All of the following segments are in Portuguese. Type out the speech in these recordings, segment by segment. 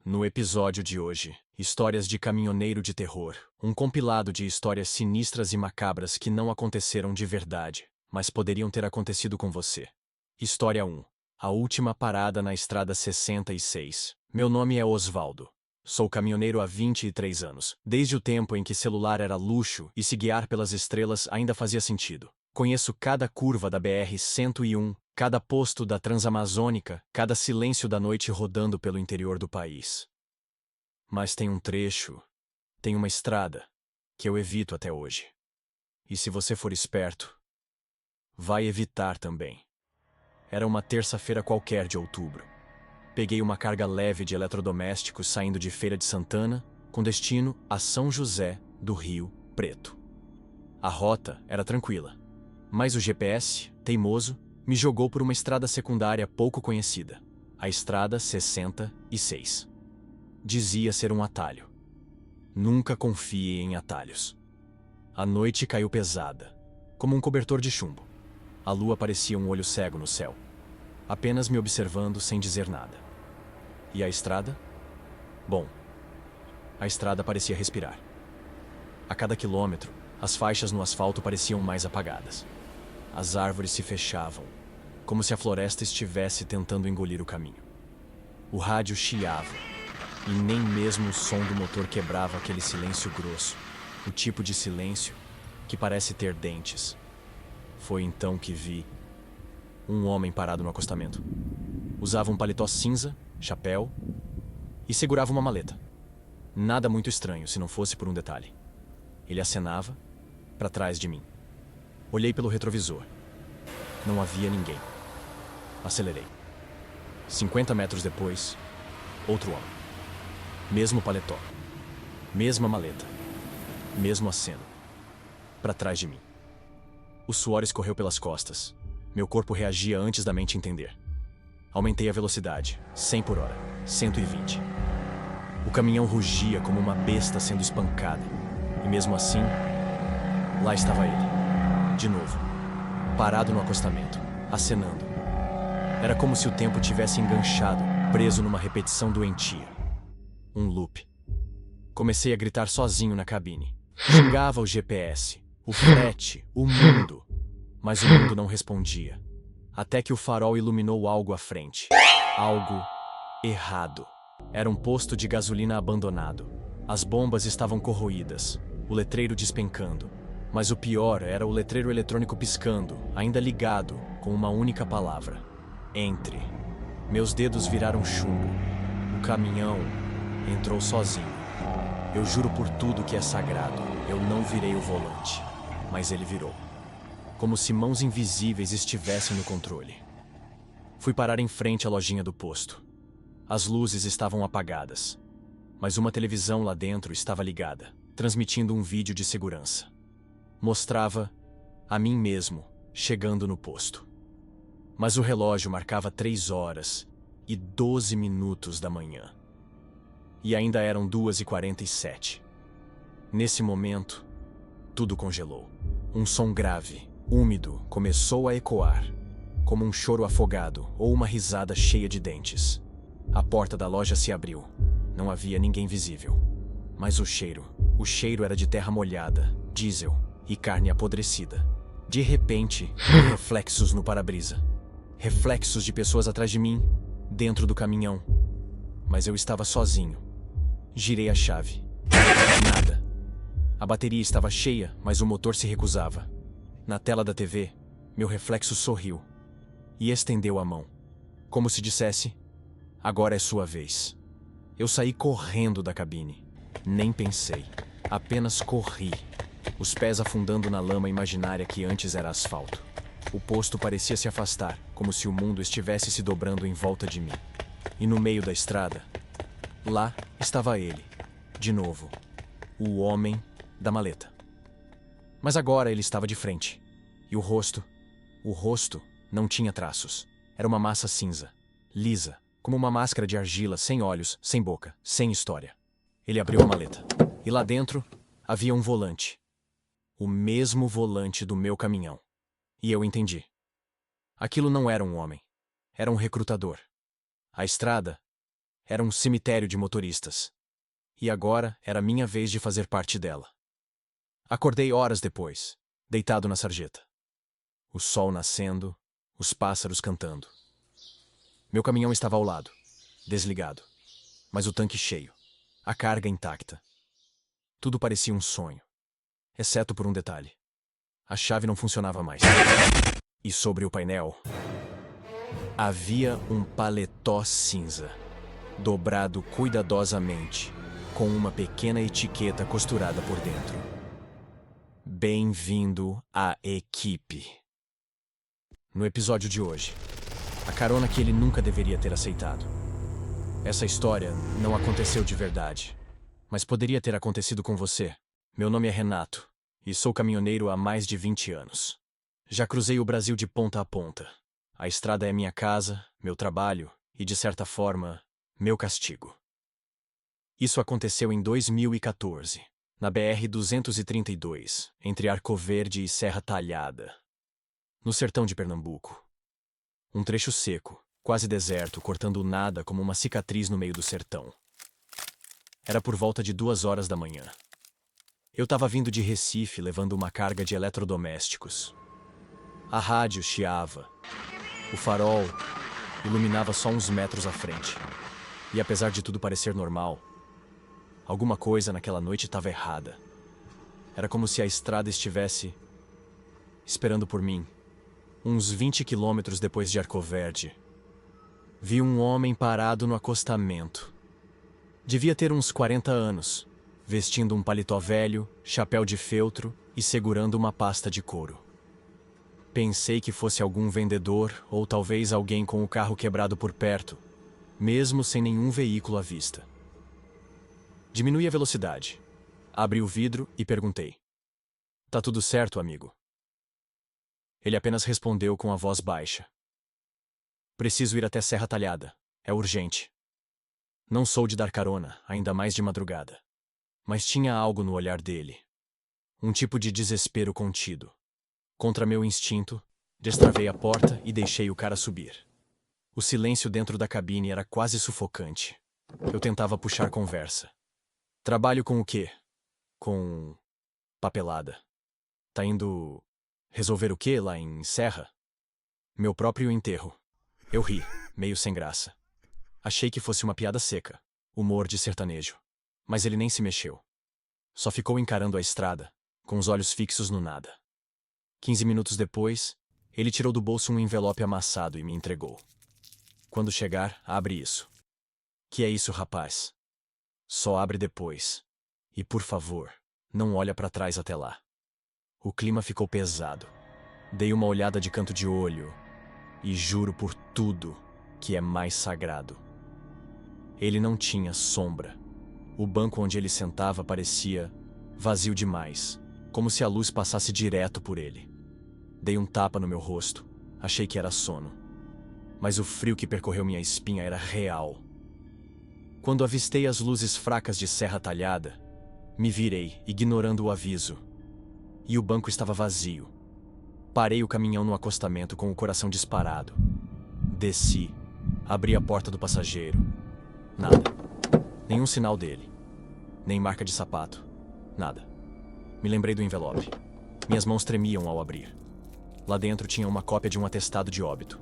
No episódio de hoje, histórias de caminhoneiro de terror, um compilado de histórias sinistras e macabras que não aconteceram de verdade, mas poderiam ter acontecido com você. História 1. A última parada na estrada 66. Meu nome é Osvaldo. Sou caminhoneiro há 23 anos, desde o tempo em que celular era luxo e se guiar pelas estrelas ainda fazia sentido. Conheço cada curva da BR-101, cada posto da Transamazônica, cada silêncio da noite rodando pelo interior do país. Mas tem um trecho, tem uma estrada, que eu evito até hoje. E se você for esperto, vai evitar também. Era uma terça-feira qualquer de outubro. Peguei uma carga leve de eletrodomésticos saindo de Feira de Santana, com destino a São José do Rio Preto. A rota era tranquila, mas o GPS, teimoso, me jogou por uma estrada secundária pouco conhecida, a Estrada 66. Dizia ser um atalho. Nunca confie em atalhos. A noite caiu pesada, como um cobertor de chumbo. A lua parecia um olho cego no céu, apenas me observando sem dizer nada. E a estrada? Bom, a estrada parecia respirar. A cada quilômetro, as faixas no asfalto pareciam mais apagadas. As árvores se fechavam, como se a floresta estivesse tentando engolir o caminho. O rádio chiava, e nem mesmo o som do motor quebrava aquele silêncio grosso, o tipo de silêncio que parece ter dentes. Foi então que vi um homem parado no acostamento. Usava um paletó cinza, chapéu e segurava uma maleta. Nada muito estranho se não fosse por um detalhe. Ele acenava para trás de mim. Olhei pelo retrovisor. Não havia ninguém. Acelerei. 50 metros depois, outro homem. Mesmo paletó. Mesma maleta. Mesmo aceno. Para trás de mim. O suor escorreu pelas costas. Meu corpo reagia antes da mente entender. Aumentei a velocidade. 100 por hora. 120. O caminhão rugia como uma besta sendo espancada. E mesmo assim, lá estava ele. De novo. Parado no acostamento. Acenando. Era como se o tempo tivesse enganchado, preso numa repetição doentia. Um loop. Comecei a gritar sozinho na cabine. Xingava o GPS, o frete, o mundo. Mas o mundo não respondia. Até que o farol iluminou algo à frente. Algo errado. Era um posto de gasolina abandonado. As bombas estavam corroídas, o letreiro despencando. Mas o pior era o letreiro eletrônico piscando, ainda ligado, com uma única palavra. Entre. Meus dedos viraram chumbo. O caminhão entrou sozinho. Eu juro por tudo que é sagrado, eu não virei o volante. Mas ele virou. Como se mãos invisíveis estivessem no controle. Fui parar em frente à lojinha do posto. As luzes estavam apagadas, mas uma televisão lá dentro estava ligada, transmitindo um vídeo de segurança. Mostrava a mim mesmo chegando no posto. Mas o relógio marcava 3 horas e 12 minutos da manhã. E ainda eram 2h47. Nesse momento, tudo congelou. Um som grave, úmido, começou a ecoar, como um choro afogado ou uma risada cheia de dentes. A porta da loja se abriu. Não havia ninguém visível. Mas o cheiro era de terra molhada, diesel e carne apodrecida. De repente, reflexos no para-brisa. Reflexos de pessoas atrás de mim, dentro do caminhão. Mas eu estava sozinho. Girei a chave. Nada. A bateria estava cheia, mas o motor se recusava. Na tela da TV, meu reflexo sorriu e estendeu a mão, como se dissesse: agora é sua vez. Eu saí correndo da cabine. Nem pensei. Apenas corri, os pés afundando na lama imaginária que antes era asfalto. O posto parecia se afastar, como se o mundo estivesse se dobrando em volta de mim. E no meio da estrada, lá estava ele, de novo, o homem da maleta. Mas agora ele estava de frente. E o rosto não tinha traços. Era uma massa cinza, lisa, como uma máscara de argila, sem olhos, sem boca, sem história. Ele abriu a maleta. E lá dentro havia um volante. O mesmo volante do meu caminhão. E eu entendi. Aquilo não era um homem. Era um recrutador. A estrada Era um cemitério de motoristas. E agora era minha vez de fazer parte dela. Acordei horas depois, deitado na sarjeta. O sol nascendo, os pássaros cantando. Meu caminhão estava ao lado, desligado, mas o tanque cheio, a carga intacta. Tudo parecia um sonho, exceto por um detalhe. A chave não funcionava mais. E sobre o painel, havia um paletó cinza, dobrado cuidadosamente, com uma pequena etiqueta costurada por dentro. Bem-vindo à equipe. No episódio de hoje, a carona que ele nunca deveria ter aceitado. Essa história não aconteceu de verdade, mas poderia ter acontecido com você. Meu nome é Renato, e sou caminhoneiro há mais de 20 anos. Já cruzei o Brasil de ponta a ponta. A estrada é minha casa, meu trabalho e, de certa forma, meu castigo. Isso aconteceu em 2014, na BR-232, entre Arco Verde e Serra Talhada, no sertão de Pernambuco. Um trecho seco, quase deserto, cortando o nada como uma cicatriz no meio do sertão. Era por volta de 2 horas da manhã. Eu estava vindo de Recife levando uma carga de eletrodomésticos. A rádio chiava. O farol iluminava só uns metros à frente. E apesar de tudo parecer normal, alguma coisa naquela noite estava errada. Era como se a estrada estivesse esperando por mim. Uns 20 quilômetros depois de Arco Verde, vi um homem parado no acostamento. Devia ter uns 40 anos, vestindo um paletó velho, chapéu de feltro e segurando uma pasta de couro. Pensei que fosse algum vendedor ou talvez alguém com o carro quebrado por perto, mesmo sem nenhum veículo à vista. Diminui a velocidade, abri o vidro e perguntei: "Tá tudo certo, amigo?" Ele apenas respondeu com a voz baixa: "Preciso ir até Serra Talhada. É urgente." Não sou de dar carona, ainda mais de madrugada. Mas tinha algo no olhar dele. Um tipo de desespero contido. Contra meu instinto, destravei a porta e deixei o cara subir. O silêncio dentro da cabine era quase sufocante. Eu tentava puxar conversa. "Trabalho com o quê?" "Com papelada." "Tá indo resolver o quê lá em Serra?" "Meu próprio enterro." Eu ri, meio sem graça. Achei que fosse uma piada seca, humor de sertanejo. Mas ele nem se mexeu. Só ficou encarando a estrada, com os olhos fixos no nada. 15 minutos depois, ele tirou do bolso um envelope amassado e me entregou. "Quando chegar, abre isso." "Que é isso, rapaz?" "Só abre depois. E por favor, não olha pra trás até lá." O clima ficou pesado. Dei uma olhada de canto de olho e juro por tudo que é mais sagrado. Ele não tinha sombra. O banco onde ele sentava parecia vazio demais, como se a luz passasse direto por ele. Dei um tapa no meu rosto. Achei que era sono. Mas o frio que percorreu minha espinha era real. Quando avistei as luzes fracas de Serra Talhada, me virei, ignorando o aviso. E o banco estava vazio. Parei o caminhão no acostamento com o coração disparado. Desci. Abri a porta do passageiro. Nada. Nenhum sinal dele. Nem marca de sapato. Nada. Me lembrei do envelope. Minhas mãos tremiam ao abrir. Lá dentro tinha uma cópia de um atestado de óbito.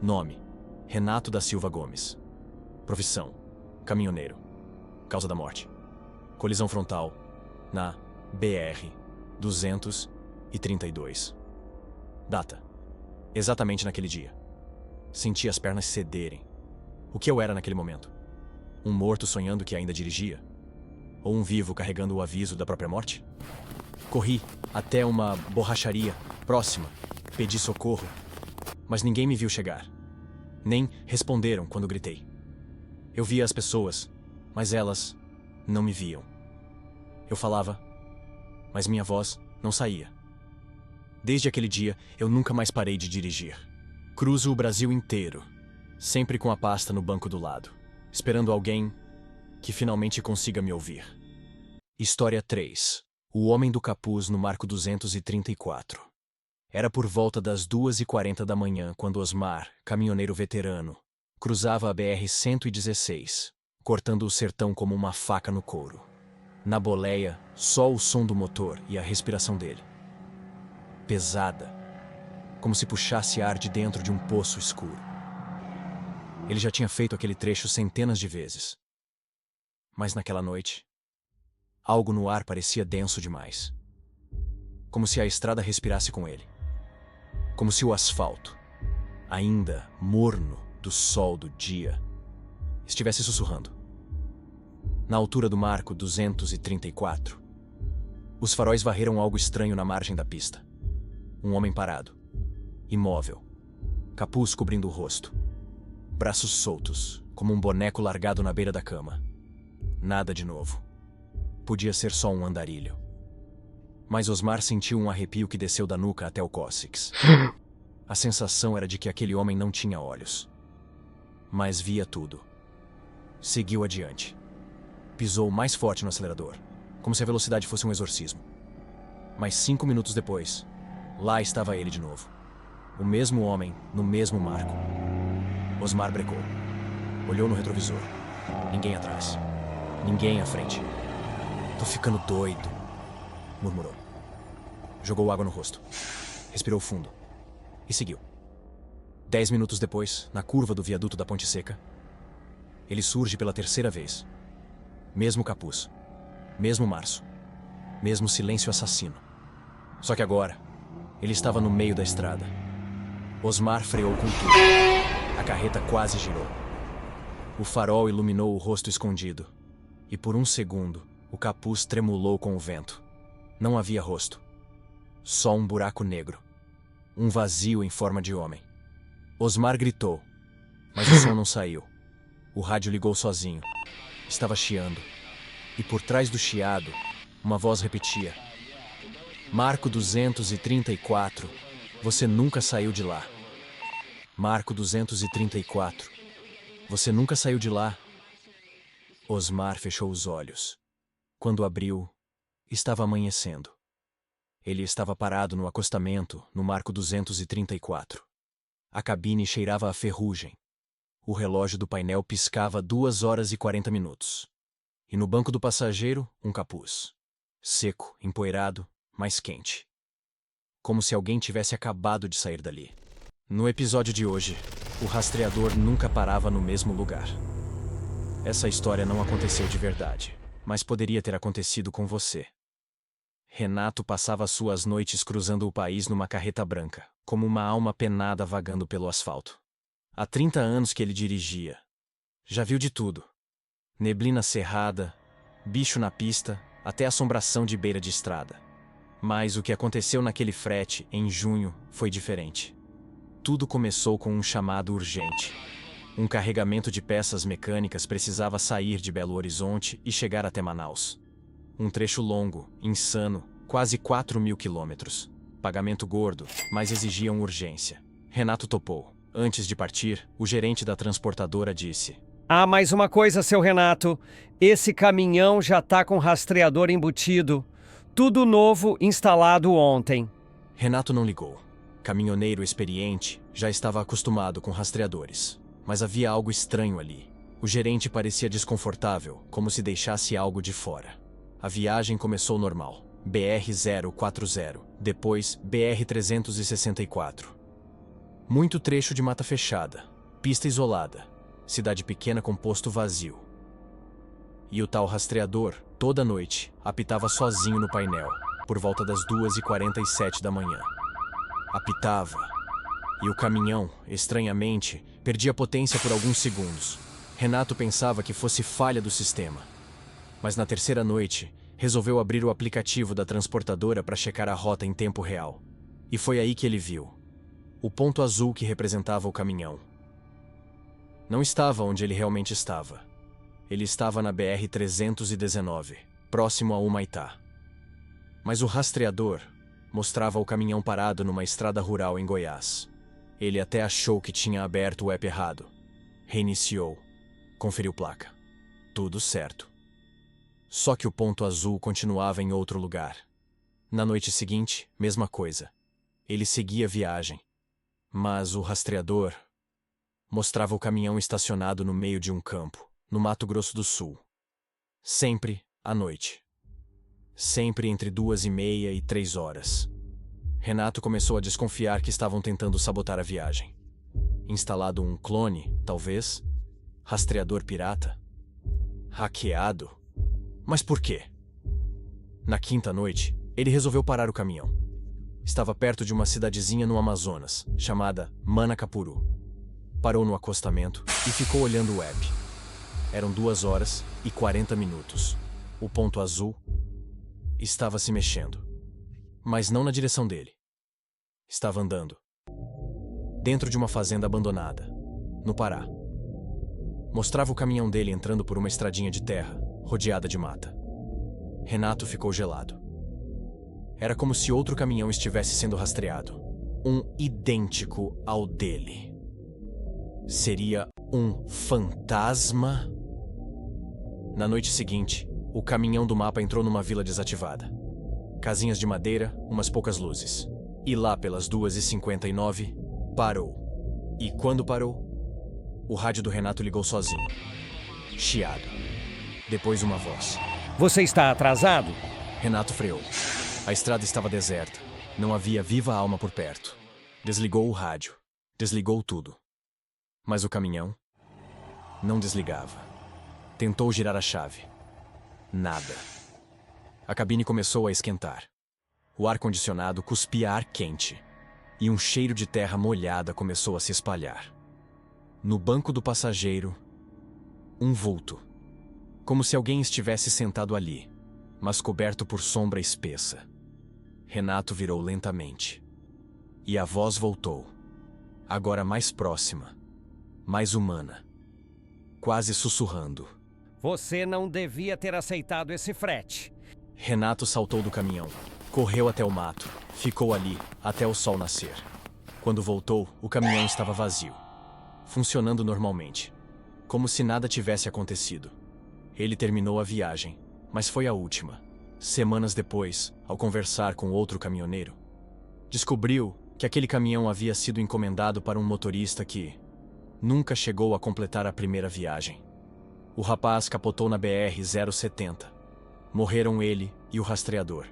Nome: Renato da Silva Gomes. Profissão: caminhoneiro. Causa da morte: colisão frontal na BR-232. Data: exatamente naquele dia. Senti as pernas cederem. O que eu era naquele momento? Um morto sonhando que ainda dirigia? Ou um vivo carregando o aviso da própria morte? Corri até uma borracharia próxima, pedi socorro, mas ninguém me viu chegar. Nem responderam quando gritei. Eu via as pessoas, mas elas não me viam. Eu falava, mas minha voz não saía. Desde aquele dia, eu nunca mais parei de dirigir. Cruzo o Brasil inteiro, sempre com a pasta no banco do lado, esperando alguém que finalmente consiga me ouvir. História 3. O Homem do Capuz no Marco 234. Era por volta das 2h40 da manhã quando Osmar, caminhoneiro veterano, cruzava a BR-116, cortando o sertão como uma faca no couro. Na boleia, só o som do motor e a respiração dele. Pesada, como se puxasse ar de dentro de um poço escuro. Ele já tinha feito aquele trecho centenas de vezes. Mas naquela noite, algo no ar parecia denso demais. Como se a estrada respirasse com ele. Como se o asfalto, ainda morno do sol do dia, estivesse sussurrando. Na altura do marco 234, os faróis varreram algo estranho na margem da pista. Um homem parado, imóvel, capuz cobrindo o rosto, braços soltos, como um boneco largado na beira da cama. Nada de novo. Podia ser só um andarilho. Mas Osmar sentiu um arrepio que desceu da nuca até o cóccix. A sensação era de que aquele homem não tinha olhos. Mas via tudo. Seguiu adiante. Pisou mais forte no acelerador, como se a velocidade fosse um exorcismo. Mas 5 minutos depois, lá estava ele de novo. O mesmo homem, no mesmo marco. Osmar brecou. Olhou no retrovisor. Ninguém atrás. Ninguém à frente. Tô ficando doido, murmurou. Jogou água no rosto. Respirou fundo. E seguiu. 10 minutos depois, na curva do viaduto da Ponte Seca, ele surge pela terceira vez. Mesmo capuz. Mesmo março. Mesmo silêncio assassino. Só que agora, ele estava no meio da estrada. Osmar freou com tudo. A carreta quase girou. O farol iluminou o rosto escondido. E por um segundo, o capuz tremulou com o vento. Não havia rosto. Só um buraco negro. Um vazio em forma de homem. Osmar gritou, mas o som não saiu. O rádio ligou sozinho. Estava chiando. E por trás do chiado, uma voz repetia: Marco 234, você nunca saiu de lá. Marco 234, você nunca saiu de lá. Osmar fechou os olhos. Quando abriu, estava amanhecendo. Ele estava parado no acostamento, no marco 234. A cabine cheirava a ferrugem. O relógio do painel piscava 2 horas e 40 minutos. E no banco do passageiro, um capuz. Seco, empoeirado, mas quente. Como se alguém tivesse acabado de sair dali. No episódio de hoje, o rastreador nunca parava no mesmo lugar. Essa história não aconteceu de verdade, mas poderia ter acontecido com você. Renato passava suas noites cruzando o país numa carreta branca, como uma alma penada vagando pelo asfalto. Há 30 anos que ele dirigia. Já viu de tudo. Neblina cerrada, bicho na pista, até assombração de beira de estrada. Mas o que aconteceu naquele frete, em junho, foi diferente. Tudo começou com um chamado urgente. Um carregamento de peças mecânicas precisava sair de Belo Horizonte e chegar até Manaus. Um trecho longo, insano, quase 4.000 quilômetros. Pagamento gordo, mas exigiam urgência. Renato topou. Antes de partir, o gerente da transportadora disse: Ah, mais uma coisa, seu Renato. Esse caminhão já tá com rastreador embutido. Tudo novo, instalado ontem. Renato não ligou. Caminhoneiro experiente, já estava acostumado com rastreadores. Mas havia algo estranho ali. O gerente parecia desconfortável, como se deixasse algo de fora. A viagem começou normal. BR-040, depois BR-364. Muito trecho de mata fechada, pista isolada, cidade pequena com posto vazio. E o tal rastreador, toda noite, apitava sozinho no painel, por volta das 2h47 da manhã. Apitava. E o caminhão, estranhamente, perdia potência por alguns segundos. Renato pensava que fosse falha do sistema. Mas na terceira noite, resolveu abrir o aplicativo da transportadora para checar a rota em tempo real. E foi aí que ele viu o ponto azul que representava o caminhão. Não estava onde ele realmente estava. Ele estava na BR-319, próximo a Humaitá. Mas o rastreador mostrava o caminhão parado numa estrada rural em Goiás. Ele até achou que tinha aberto o app errado. Reiniciou. Conferiu placa. Tudo certo. Só que o ponto azul continuava em outro lugar. Na noite seguinte, mesma coisa. Ele seguia a viagem. Mas o rastreador mostrava o caminhão estacionado no meio de um campo, no Mato Grosso do Sul. Sempre à noite. Sempre entre 2h30 e 3 horas. Renato começou a desconfiar que estavam tentando sabotar a viagem. Instalado um clone, talvez? Rastreador pirata? Hackeado? Mas por quê? Na quinta noite, ele resolveu parar o caminhão. Estava perto de uma cidadezinha no Amazonas, chamada Manacapuru. Parou no acostamento e ficou olhando o app. Eram 2h40. O ponto azul estava se mexendo. Mas não na direção dele. Estava andando. Dentro de uma fazenda abandonada, no Pará. Mostrava o caminhão dele entrando por uma estradinha de terra, rodeada de mata. Renato ficou gelado. Era como se outro caminhão estivesse sendo rastreado. Um idêntico ao dele. Seria um fantasma? Na noite seguinte, o caminhão do mapa entrou numa vila desativada. Casinhas de madeira, umas poucas luzes. E lá pelas 2h59, parou. E quando parou, o rádio do Renato ligou sozinho. Chiado. Depois uma voz. Você está atrasado? Renato freou. A estrada estava deserta. Não havia viva alma por perto. Desligou o rádio. Desligou tudo. Mas o caminhão não desligava. Tentou girar a chave. Nada. A cabine começou a esquentar. O ar-condicionado cuspia ar quente. E um cheiro de terra molhada começou a se espalhar. No banco do passageiro, um vulto. Como se alguém estivesse sentado ali, mas coberto por sombra espessa. Renato virou lentamente. E a voz voltou. Agora mais próxima. Mais humana. Quase sussurrando. Você não devia ter aceitado esse frete. Renato saltou do caminhão. Correu até o mato. Ficou ali, até o sol nascer. Quando voltou, o caminhão estava vazio. Funcionando normalmente. Como se nada tivesse acontecido. Ele terminou a viagem, mas foi a última. Semanas depois, ao conversar com outro caminhoneiro, descobriu que aquele caminhão havia sido encomendado para um motorista que nunca chegou a completar a primeira viagem. O rapaz capotou na BR-070. Morreram ele e o rastreador.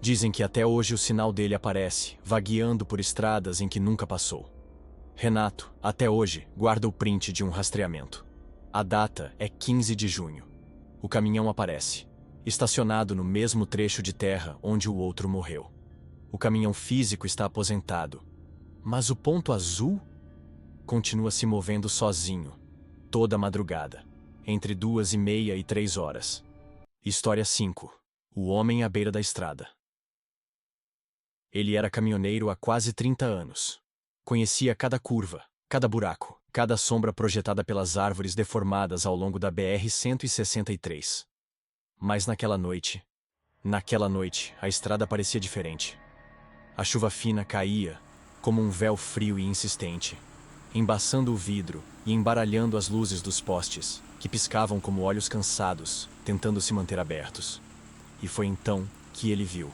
Dizem que até hoje o sinal dele aparece, vagueando por estradas em que nunca passou. Renato, até hoje, guarda o print de um rastreamento. A data é 15 de junho. O caminhão aparece, estacionado no mesmo trecho de terra onde o outro morreu. O caminhão físico está aposentado, mas o ponto azul continua se movendo sozinho, toda madrugada, entre 2h30 e 3 horas. História 5. O homem à beira da estrada. Ele era caminhoneiro há quase 30 anos. Conhecia cada curva, cada buraco, cada sombra projetada pelas árvores deformadas ao longo da BR-163. Mas naquela noite, a estrada parecia diferente. A chuva fina caía, como um véu frio e insistente, embaçando o vidro e embaralhando as luzes dos postes, que piscavam como olhos cansados, tentando se manter abertos. E foi então que ele viu.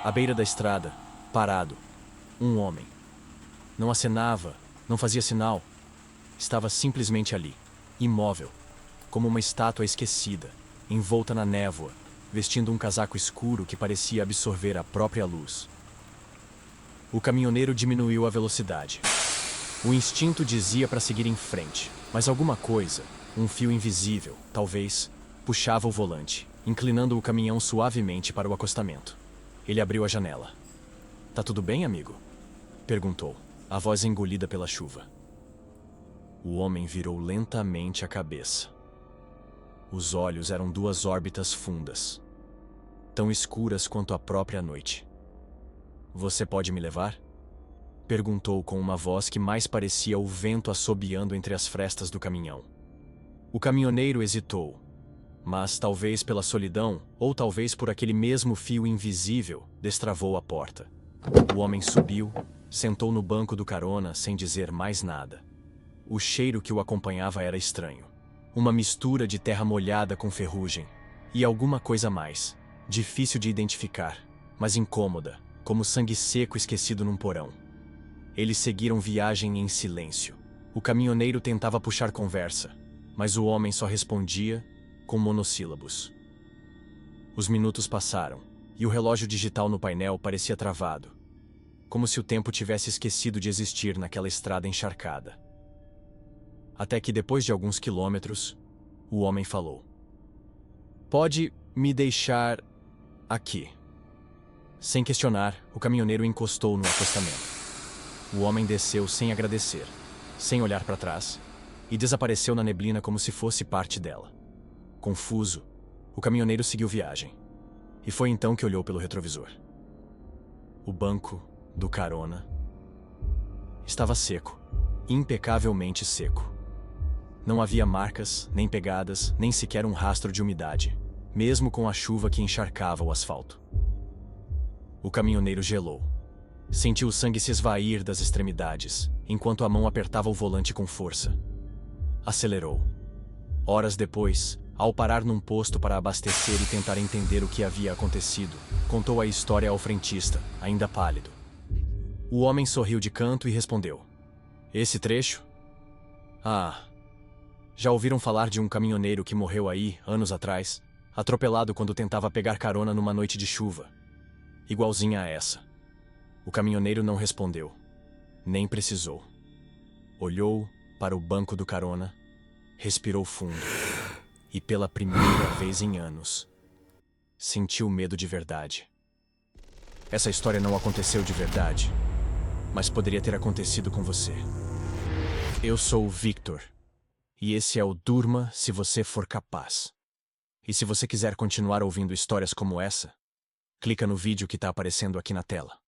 À beira da estrada, parado, um homem. Não acenava, não fazia sinal. Estava simplesmente ali, imóvel, como uma estátua esquecida, envolta na névoa, vestindo um casaco escuro que parecia absorver a própria luz. O caminhoneiro diminuiu a velocidade. O instinto dizia para seguir em frente, mas alguma coisa, um fio invisível, talvez, puxava o volante, inclinando o caminhão suavemente para o acostamento. Ele abriu a janela. "Tá tudo bem, amigo?" perguntou, a voz engolida pela chuva. O homem virou lentamente a cabeça. Os olhos eram duas órbitas fundas, tão escuras quanto a própria noite. "Você pode me levar?" perguntou com uma voz que mais parecia o vento assobiando entre as frestas do caminhão. O caminhoneiro hesitou, mas talvez pela solidão, ou talvez por aquele mesmo fio invisível, destravou a porta. O homem subiu, sentou no banco do carona sem dizer mais nada. O cheiro que o acompanhava era estranho. Uma mistura de terra molhada com ferrugem. E alguma coisa mais, difícil de identificar, mas incômoda, como sangue seco esquecido num porão. Eles seguiram viagem em silêncio. O caminhoneiro tentava puxar conversa, mas o homem só respondia com monossílabos. Os minutos passaram, e o relógio digital no painel parecia travado, como se o tempo tivesse esquecido de existir naquela estrada encharcada. Até que, depois de alguns quilômetros, o homem falou: "Pode me deixar aqui." Sem questionar, o caminhoneiro encostou no acostamento. O homem desceu sem agradecer, sem olhar para trás, e desapareceu na neblina como se fosse parte dela. Confuso, o caminhoneiro seguiu viagem. E foi então que olhou pelo retrovisor. O banco do carona estava seco, impecavelmente seco. Não havia marcas, nem pegadas, nem sequer um rastro de umidade, mesmo com a chuva que encharcava o asfalto. O caminhoneiro gelou. Sentiu o sangue se esvair das extremidades, enquanto a mão apertava o volante com força. Acelerou. Horas depois, ao parar num posto para abastecer e tentar entender o que havia acontecido, contou a história ao frentista, ainda pálido. O homem sorriu de canto e respondeu: "Esse trecho? Ah, já ouviram falar de um caminhoneiro que morreu aí, anos atrás, atropelado quando tentava pegar carona numa noite de chuva. Igualzinha a essa." O caminhoneiro não respondeu. Nem precisou. Olhou para o banco do carona, respirou fundo e, pela primeira vez em anos, sentiu medo de verdade. Essa história não aconteceu de verdade, mas poderia ter acontecido com você. Eu sou o Victor, e esse é o Durma Se Você For Capaz. E se você quiser continuar ouvindo histórias como essa, clica no vídeo que está aparecendo aqui na tela.